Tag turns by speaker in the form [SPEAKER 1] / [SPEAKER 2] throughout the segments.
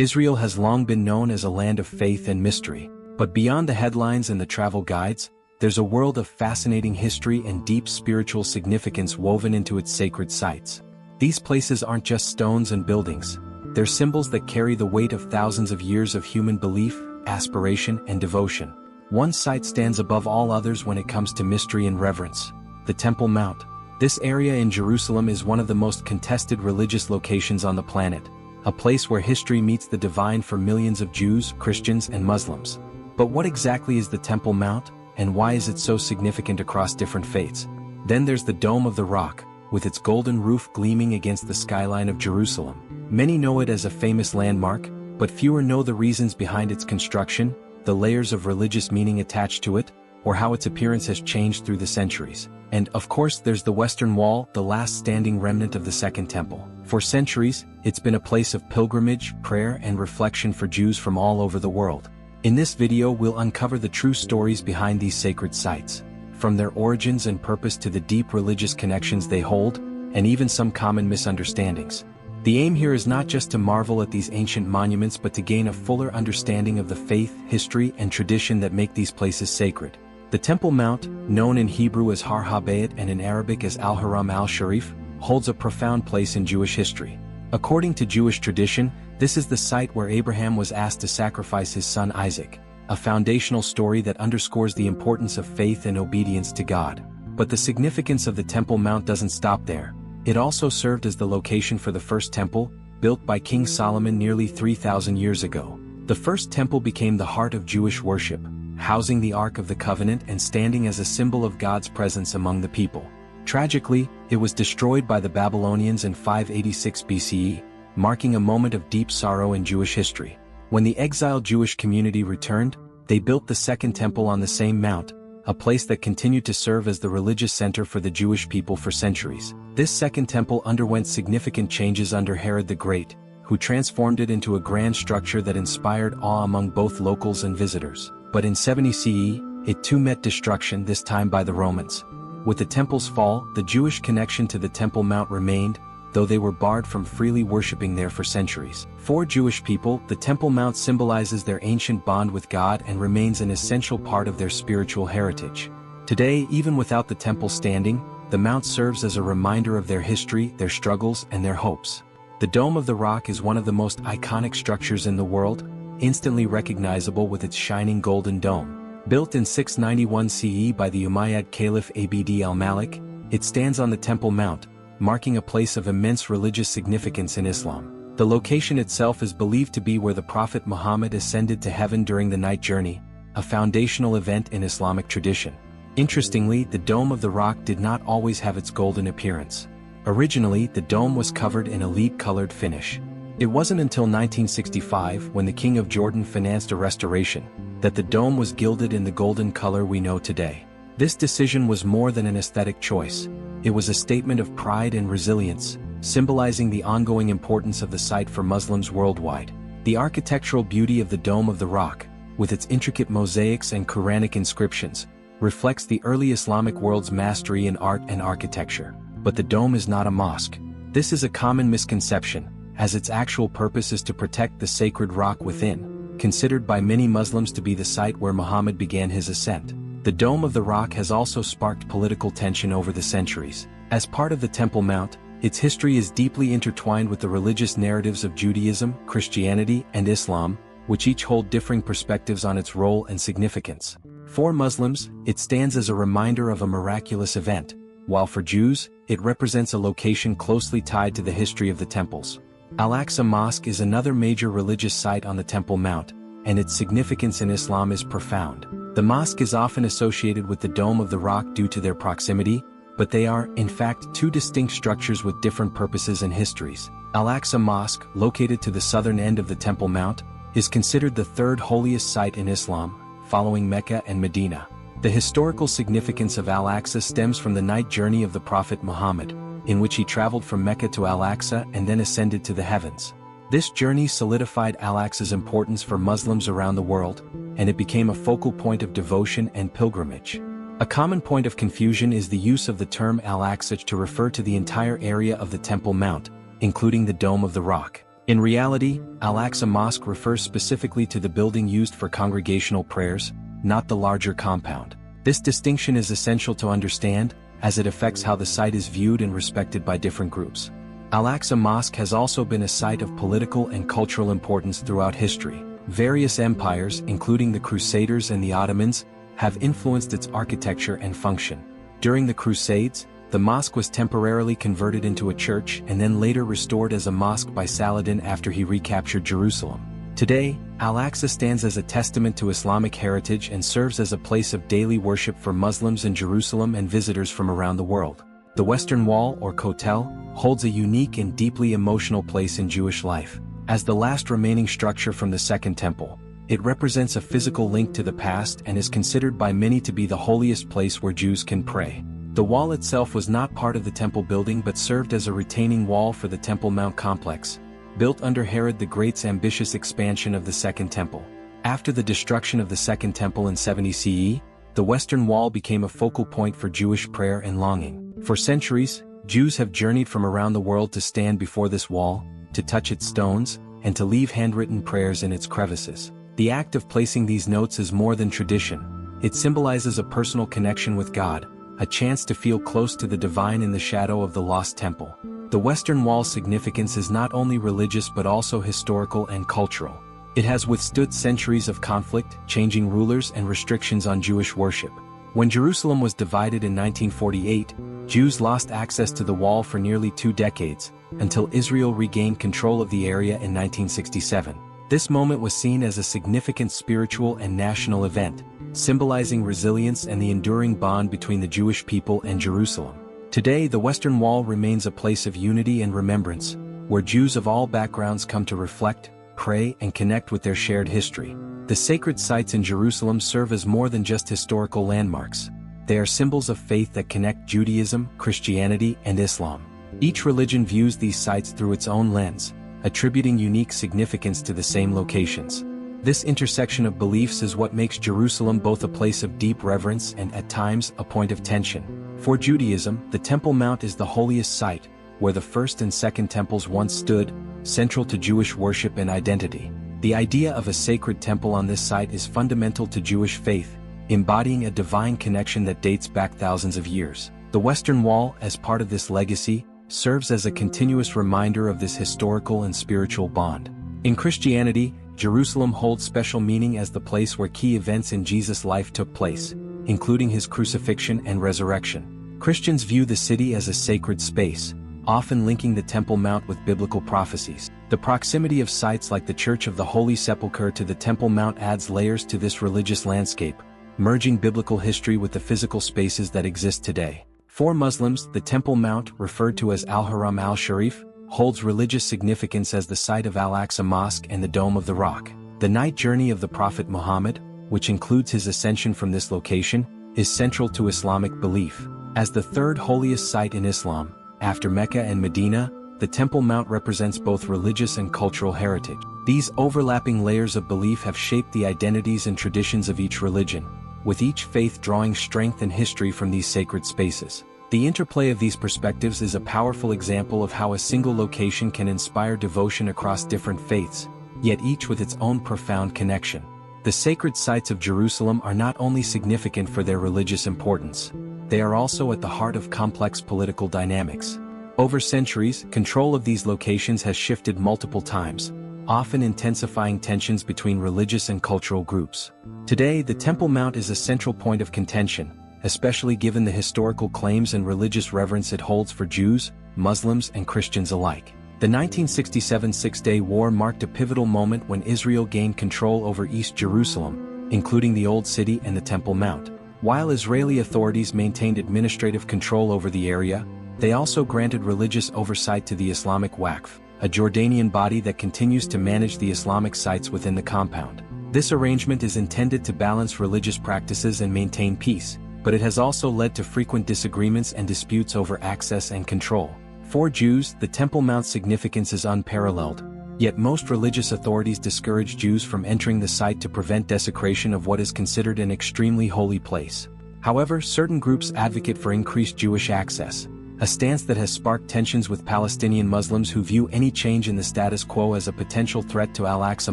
[SPEAKER 1] Israel has long been known as a land of faith and mystery, but beyond the headlines and the travel guides, there's a world of fascinating history and deep spiritual significance woven into its sacred sites. These places aren't just stones and buildings, they're symbols that carry the weight of thousands of years of human belief, aspiration, and devotion. One site stands above all others when it comes to mystery and reverence: the Temple Mount. This area in Jerusalem is one of the most contested religious locations on the planet, a place where history meets the divine for millions of Jews, Christians, and Muslims. But what exactly is the Temple Mount, and why is it so significant across different faiths? Then there's the Dome of the Rock, with its golden roof gleaming against the skyline of Jerusalem. Many know it as a famous landmark, but fewer know the reasons behind its construction, the layers of religious meaning attached to it, or how its appearance has changed through the centuries. And, of course, there's the Western Wall, the last standing remnant of the Second Temple. For centuries, it's been a place of pilgrimage, prayer, and reflection for Jews from all over the world. In this video, we'll uncover the true stories behind these sacred sites, from their origins and purpose to the deep religious connections they hold, and even some common misunderstandings. The aim here is not just to marvel at these ancient monuments but to gain a fuller understanding of the faith, history, and tradition that make these places sacred. The Temple Mount, known in Hebrew as Har HaBayit and in Arabic as Al-Haram al-Sharif, holds a profound place in Jewish history. According to Jewish tradition, this is the site where Abraham was asked to sacrifice his son Isaac, a foundational story that underscores the importance of faith and obedience to God. But the significance of the Temple Mount doesn't stop there. It also served as the location for the first temple, built by King Solomon nearly 3,000 years ago. The first temple became the heart of Jewish worship, housing the Ark of the Covenant and standing as a symbol of God's presence among the people. Tragically, it was destroyed by the Babylonians in 586 BCE, marking a moment of deep sorrow in Jewish history. When the exiled Jewish community returned, they built the Second Temple on the same mount, a place that continued to serve as the religious center for the Jewish people for centuries. This Second Temple underwent significant changes under Herod the Great, who transformed it into a grand structure that inspired awe among both locals and visitors. But in 70 CE, it too met destruction, this time by the Romans. With the temple's fall, the Jewish connection to the Temple Mount remained, though they were barred from freely worshipping there for centuries. For Jewish people, the Temple Mount symbolizes their ancient bond with God and remains an essential part of their spiritual heritage. Today, even without the temple standing, the Mount serves as a reminder of their history, their struggles, and their hopes. The Dome of the Rock is one of the most iconic structures in the world, instantly recognizable with its shining golden dome. Built in 691 CE by the Umayyad Caliph Abd al-Malik, it stands on the Temple Mount, marking a place of immense religious significance in Islam. The location itself is believed to be where the Prophet Muhammad ascended to heaven during the night journey, a foundational event in Islamic tradition. Interestingly, the Dome of the Rock did not always have its golden appearance. Originally, the dome was covered in a lead-colored finish. It wasn't until 1965, when the King of Jordan financed a restoration, that the dome was gilded in the golden color we know today. This decision was more than an aesthetic choice. It was a statement of pride and resilience, symbolizing the ongoing importance of the site for Muslims worldwide. The architectural beauty of the Dome of the Rock, with its intricate mosaics and Quranic inscriptions, reflects the early Islamic world's mastery in art and architecture. But the dome is not a mosque. This is a common misconception, as its actual purpose is to protect the sacred rock within, considered by many Muslims to be the site where Muhammad began his ascent. The Dome of the Rock has also sparked political tension over the centuries. As part of the Temple Mount, its history is deeply intertwined with the religious narratives of Judaism, Christianity, and Islam, which each hold differing perspectives on its role and significance. For Muslims, it stands as a reminder of a miraculous event, while for Jews, it represents a location closely tied to the history of the temples. Al-Aqsa Mosque is another major religious site on the Temple Mount, and its significance in Islam is profound. The mosque is often associated with the Dome of the Rock due to their proximity, but they are, in fact, two distinct structures with different purposes and histories. Al-Aqsa Mosque, located to the southern end of the Temple Mount, is considered the third holiest site in Islam, following Mecca and Medina. The historical significance of Al-Aqsa stems from the night journey of the Prophet Muhammad, in which he traveled from Mecca to Al-Aqsa and then ascended to the heavens. This journey solidified Al-Aqsa's importance for Muslims around the world, and it became a focal point of devotion and pilgrimage. A common point of confusion is the use of the term Al-Aqsa to refer to the entire area of the Temple Mount, including the Dome of the Rock. In reality, Al-Aqsa Mosque refers specifically to the building used for congregational prayers, not the larger compound. This distinction is essential to understand, as it affects how the site is viewed and respected by different groups. Al-Aqsa Mosque has also been a site of political and cultural importance throughout history. Various empires, including the Crusaders and the Ottomans, have influenced its architecture and function. During the Crusades, the mosque was temporarily converted into a church and then later restored as a mosque by Saladin after he recaptured Jerusalem. Today, Al-Aqsa stands as a testament to Islamic heritage and serves as a place of daily worship for Muslims in Jerusalem and visitors from around the world. The Western Wall, or Kotel, holds a unique and deeply emotional place in Jewish life. As the last remaining structure from the Second Temple, it represents a physical link to the past and is considered by many to be the holiest place where Jews can pray. The wall itself was not part of the temple building but served as a retaining wall for the Temple Mount complex, built under Herod the Great's ambitious expansion of the Second Temple. After the destruction of the Second Temple in 70 CE, the Western Wall became a focal point for Jewish prayer and longing. For centuries, Jews have journeyed from around the world to stand before this wall, to touch its stones, and to leave handwritten prayers in its crevices. The act of placing these notes is more than tradition. It symbolizes a personal connection with God, a chance to feel close to the divine in the shadow of the lost temple. The Western Wall's significance is not only religious but also historical and cultural. It has withstood centuries of conflict, changing rulers and restrictions on Jewish worship. When Jerusalem was divided in 1948, Jews lost access to the wall for nearly 2 decades, until Israel regained control of the area in 1967. This moment was seen as a significant spiritual and national event, symbolizing resilience and the enduring bond between the Jewish people and Jerusalem. Today, the Western Wall remains a place of unity and remembrance, where Jews of all backgrounds come to reflect, pray, and connect with their shared history. The sacred sites in Jerusalem serve as more than just historical landmarks. They are symbols of faith that connect Judaism, Christianity, and Islam. Each religion views these sites through its own lens, attributing unique significance to the same locations. This intersection of beliefs is what makes Jerusalem both a place of deep reverence and, at times, a point of tension. For Judaism, the Temple Mount is the holiest site, where the First and Second Temples once stood, central to Jewish worship and identity. The idea of a sacred temple on this site is fundamental to Jewish faith, embodying a divine connection that dates back thousands of years. The Western Wall, as part of this legacy, serves as a continuous reminder of this historical and spiritual bond. In Christianity, Jerusalem holds special meaning as the place where key events in Jesus' life took place, including his crucifixion and resurrection. Christians view the city as a sacred space, often linking the Temple Mount with biblical prophecies. The proximity of sites like the Church of the Holy Sepulchre to the Temple Mount adds layers to this religious landscape, merging biblical history with the physical spaces that exist today. For Muslims, the Temple Mount, referred to as Al-Haram al-Sharif, holds religious significance as the site of Al-Aqsa Mosque and the Dome of the Rock. The night journey of the Prophet Muhammad, which includes his ascension from this location, is central to Islamic belief. As the third holiest site in Islam, after Mecca and Medina, the Temple Mount represents both religious and cultural heritage. These overlapping layers of belief have shaped the identities and traditions of each religion, with each faith drawing strength and history from these sacred spaces. The interplay of these perspectives is a powerful example of how a single location can inspire devotion across different faiths, yet each with its own profound connection. The sacred sites of Jerusalem are not only significant for their religious importance, they are also at the heart of complex political dynamics. Over centuries, control of these locations has shifted multiple times, often intensifying tensions between religious and cultural groups. Today, the Temple Mount is a central point of contention, especially given the historical claims and religious reverence it holds for Jews, Muslims, and Christians alike. The 1967 Six-Day War marked a pivotal moment when Israel gained control over East Jerusalem, including the Old City and the Temple Mount. While Israeli authorities maintained administrative control over the area, they also granted religious oversight to the Islamic Waqf, a Jordanian body that continues to manage the Islamic sites within the compound. This arrangement is intended to balance religious practices and maintain peace, but it has also led to frequent disagreements and disputes over access and control. For Jews, the Temple Mount's significance is unparalleled, yet most religious authorities discourage Jews from entering the site to prevent desecration of what is considered an extremely holy place. However, certain groups advocate for increased Jewish access, a stance that has sparked tensions with Palestinian Muslims who view any change in the status quo as a potential threat to Al-Aqsa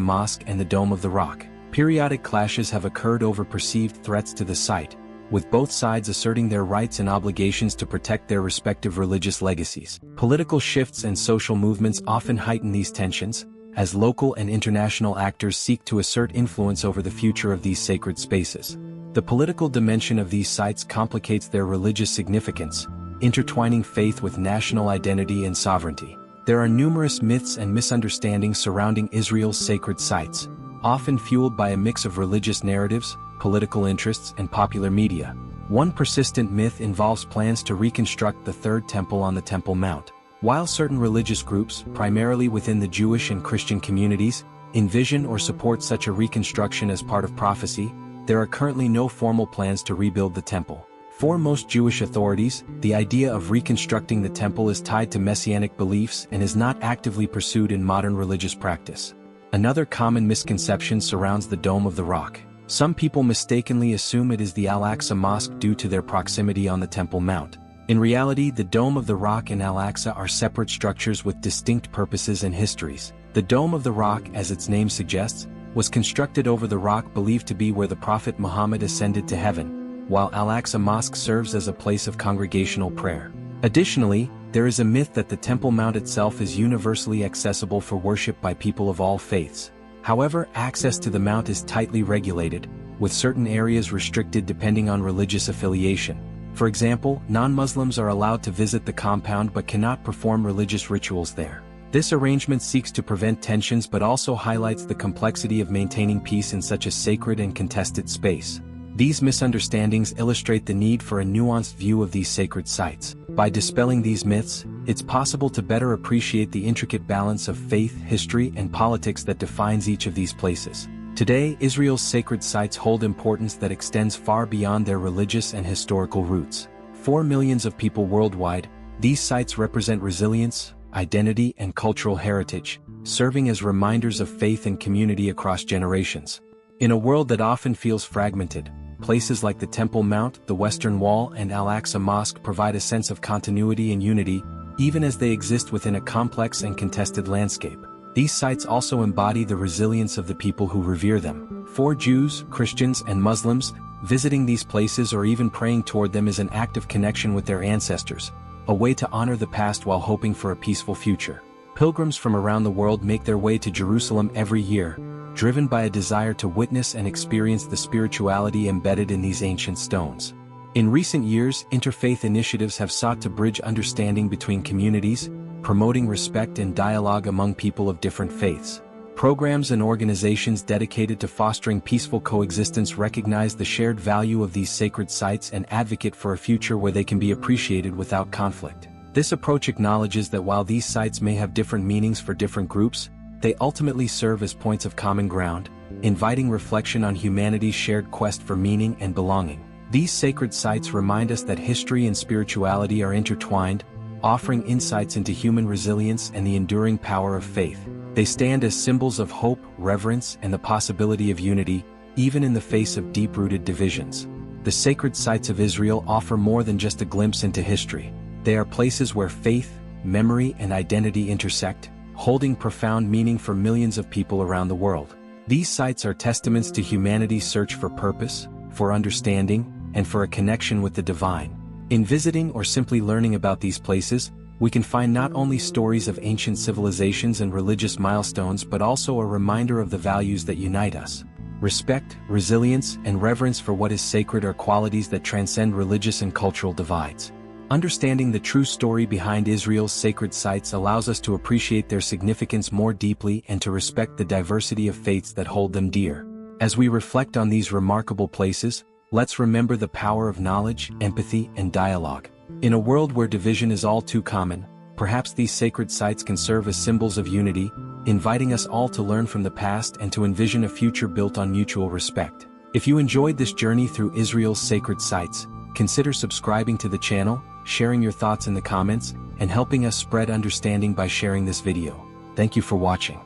[SPEAKER 1] Mosque and the Dome of the Rock. Periodic clashes have occurred over perceived threats to the site, with both sides asserting their rights and obligations to protect their respective religious legacies. Political shifts and social movements often heighten these tensions, as local and international actors seek to assert influence over the future of these sacred spaces. The political dimension of these sites complicates their religious significance, intertwining faith with national identity and sovereignty. There are numerous myths and misunderstandings surrounding Israel's sacred sites, often fueled by a mix of religious narratives, political interests, and popular media. One persistent myth involves plans to reconstruct the Third Temple on the Temple Mount. While certain religious groups, primarily within the Jewish and Christian communities, envision or support such a reconstruction as part of prophecy, there are currently no formal plans to rebuild the temple. For most Jewish authorities, the idea of reconstructing the temple is tied to messianic beliefs and is not actively pursued in modern religious practice. Another common misconception surrounds the Dome of the Rock. Some people mistakenly assume it is the Al-Aqsa Mosque due to their proximity on the Temple Mount. In reality, the Dome of the Rock and Al-Aqsa are separate structures with distinct purposes and histories. The Dome of the Rock, as its name suggests, was constructed over the rock believed to be where the Prophet Muhammad ascended to heaven, while Al-Aqsa Mosque serves as a place of congregational prayer. Additionally, there is a myth that the Temple Mount itself is universally accessible for worship by people of all faiths. However, access to the mount is tightly regulated, with certain areas restricted depending on religious affiliation. For example, non-Muslims are allowed to visit the compound but cannot perform religious rituals there. This arrangement seeks to prevent tensions but also highlights the complexity of maintaining peace in such a sacred and contested space. These misunderstandings illustrate the need for a nuanced view of these sacred sites. By dispelling these myths, it's possible to better appreciate the intricate balance of faith, history, and politics that defines each of these places. Today, Israel's sacred sites hold importance that extends far beyond their religious and historical roots. For millions of people worldwide, these sites represent resilience, identity, and cultural heritage, serving as reminders of faith and community across generations. In a world that often feels fragmented, places like the Temple Mount, the Western Wall, and Al-Aqsa Mosque provide a sense of continuity and unity, even as they exist within a complex and contested landscape. These sites also embody the resilience of the people who revere them. For Jews, Christians, and Muslims, visiting these places or even praying toward them is an act of connection with their ancestors, a way to honor the past while hoping for a peaceful future. Pilgrims from around the world make their way to Jerusalem every year, driven by a desire to witness and experience the spirituality embedded in these ancient stones. In recent years, interfaith initiatives have sought to bridge understanding between communities, promoting respect and dialogue among people of different faiths. Programs and organizations dedicated to fostering peaceful coexistence recognize the shared value of these sacred sites and advocate for a future where they can be appreciated without conflict. This approach acknowledges that while these sites may have different meanings for different groups, they ultimately serve as points of common ground, inviting reflection on humanity's shared quest for meaning and belonging. These sacred sites remind us that history and spirituality are intertwined, offering insights into human resilience and the enduring power of faith. They stand as symbols of hope, reverence, and the possibility of unity, even in the face of deep-rooted divisions. The sacred sites of Israel offer more than just a glimpse into history. They are places where faith, memory, and identity intersect, holding profound meaning for millions of people around the world. These sites are testaments to humanity's search for purpose, for understanding, and for a connection with the divine. In visiting or simply learning about these places, we can find not only stories of ancient civilizations and religious milestones but also a reminder of the values that unite us. Respect, resilience, and reverence for what is sacred are qualities that transcend religious and cultural divides. Understanding the true story behind Israel's sacred sites allows us to appreciate their significance more deeply and to respect the diversity of faiths that hold them dear. As we reflect on these remarkable places, let's remember the power of knowledge, empathy, and dialogue. In a world where division is all too common, perhaps these sacred sites can serve as symbols of unity, inviting us all to learn from the past and to envision a future built on mutual respect. If you enjoyed this journey through Israel's sacred sites, consider subscribing to the channel, sharing your thoughts in the comments, and helping us spread understanding by sharing this video. Thank you for watching.